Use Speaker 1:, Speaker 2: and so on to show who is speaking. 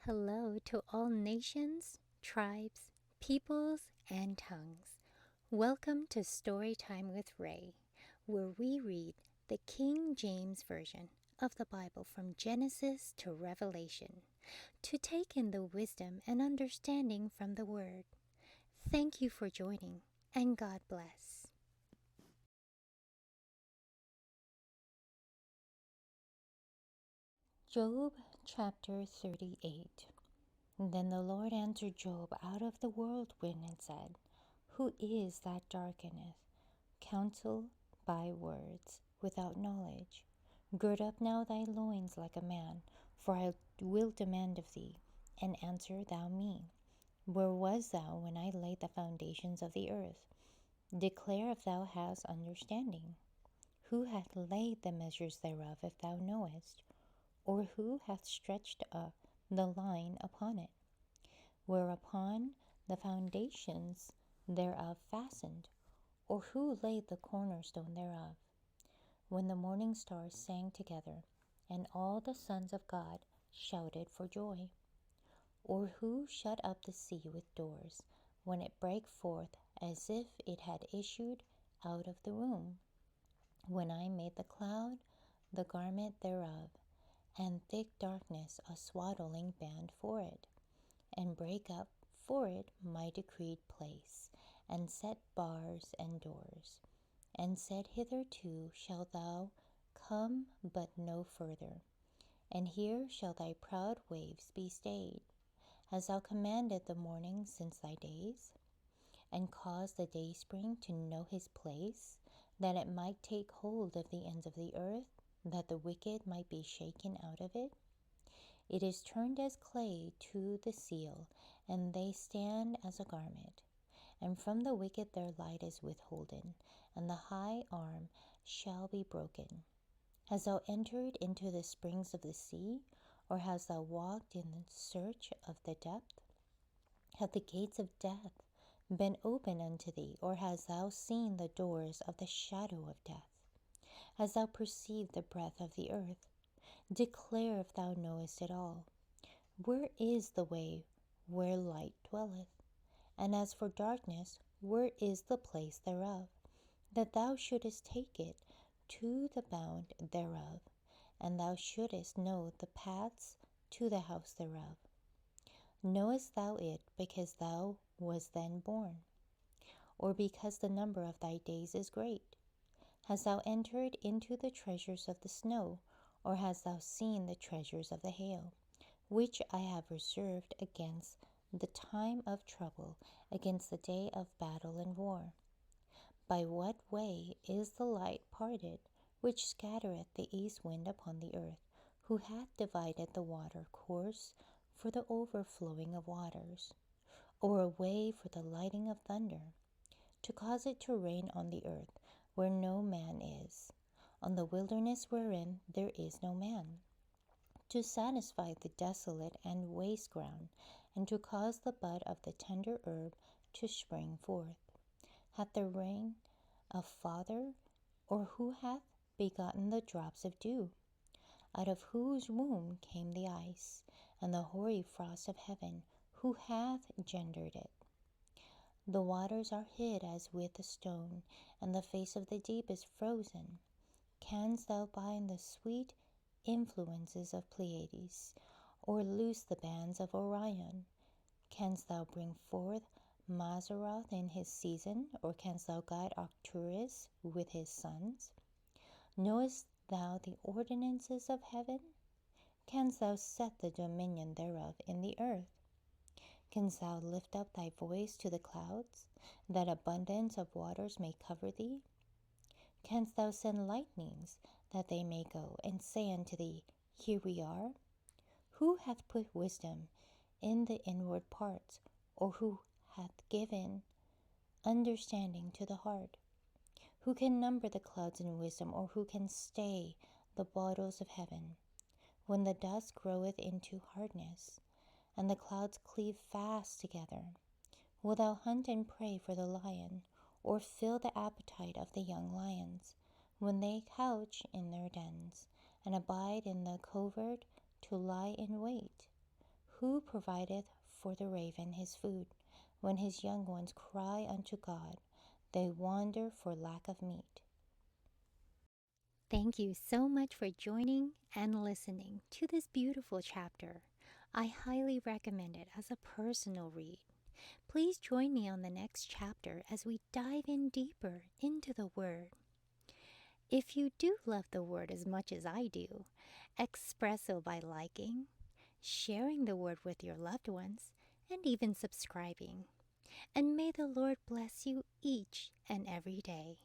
Speaker 1: Hello to all nations, tribes, peoples, and tongues. Welcome to Storytime with Rae, where we read the King James Version of the Bible from Genesis to Revelation to take in the wisdom and understanding from the Word. Thank you for joining, and God bless. Job chapter 38. Then the Lord answered Job out of the whirlwind and said, Who is that darkeneth counsel by words without knowledge? Gird up now thy loins like a man, for I will demand of thee, and answer thou me. Where was thou when I laid the foundations of the earth? Declare if thou hast understanding. Who hath laid the measures thereof, if thou knowest? Or who hath stretched the line upon it? Whereupon the foundations thereof fastened? Or who laid the cornerstone thereof? When the morning stars sang together, and all the sons of God shouted for joy? Or who shut up the sea with doors, when it brake forth as if it had issued out of the womb? When I made the cloud the garment thereof, and thick darkness a swaddling band for it, and break up for it my decreed place, and set bars and doors, and said, Hitherto shalt thou come but no further, and here shall thy proud waves be stayed. Hast thou commanded the morning since thy days, and caused the dayspring to know his place, that it might take hold of the ends of the earth, that the wicked might be shaken out of it? It is turned as clay to the seal, and they stand as a garment. And from the wicked their light is withholden, and the high arm shall be broken. Hast thou entered into the springs of the sea, or hast thou walked in search of the depth? Have the gates of death been opened unto thee, or hast thou seen the doors of the shadow of death? Hast thou perceived the breadth of the earth? Declare if thou knowest it all. Where is the way where light dwelleth? And as for darkness, where is the place thereof? That thou shouldest take it to the bound thereof, and thou shouldest know the paths to the house thereof. Knowest thou it because thou was then born, or because the number of thy days is great? Hast thou entered into the treasures of the snow, or hast thou seen the treasures of the hail, which I have reserved against the time of trouble, against the day of battle and war? By what way is the light parted, which scattereth the east wind upon the earth? Who hath divided the water course for the overflowing of waters, or a way for the lighting of thunder, to cause it to rain on the earth where no man is, on the wilderness wherein there is no man, to satisfy the desolate and waste ground, and to cause the bud of the tender herb to spring forth? Hath the rain a father, or who hath begotten the drops of dew? Out of whose womb came the ice, and the hoary frost of heaven? Who hath gendered it? The waters are hid as with a stone, and the face of the deep is frozen. Canst thou bind the sweet influences of Pleiades, or loose the bands of Orion? Canst thou bring forth Mazzaroth in his season, or canst thou guide Arcturus with his sons? Knowest thou the ordinances of heaven? Canst thou set the dominion thereof in the earth? Canst thou lift up thy voice to the clouds, that abundance of waters may cover thee? Canst thou send lightnings, that they may go, and say unto thee, Here we are? Who hath put wisdom in the inward parts, or who hath given understanding to the heart? Who can number the clouds in wisdom, or who can stay the bottles of heaven? When the dust groweth into hardness, and the clouds cleave fast together, wilt thou hunt and pray for the lion, or fill the appetite of the young lions, when they couch in their dens, and abide in the covert to lie in wait? Who provideth for the raven his food? When his young ones cry unto God, they wander for lack of meat. Thank you so much for joining and listening to this beautiful chapter. I highly recommend it as a personal read. Please join me on the next chapter as we dive in deeper into the Word. If you do love the Word as much as I do, express so by liking, sharing the Word with your loved ones, and even subscribing. And may the Lord bless you each and every day.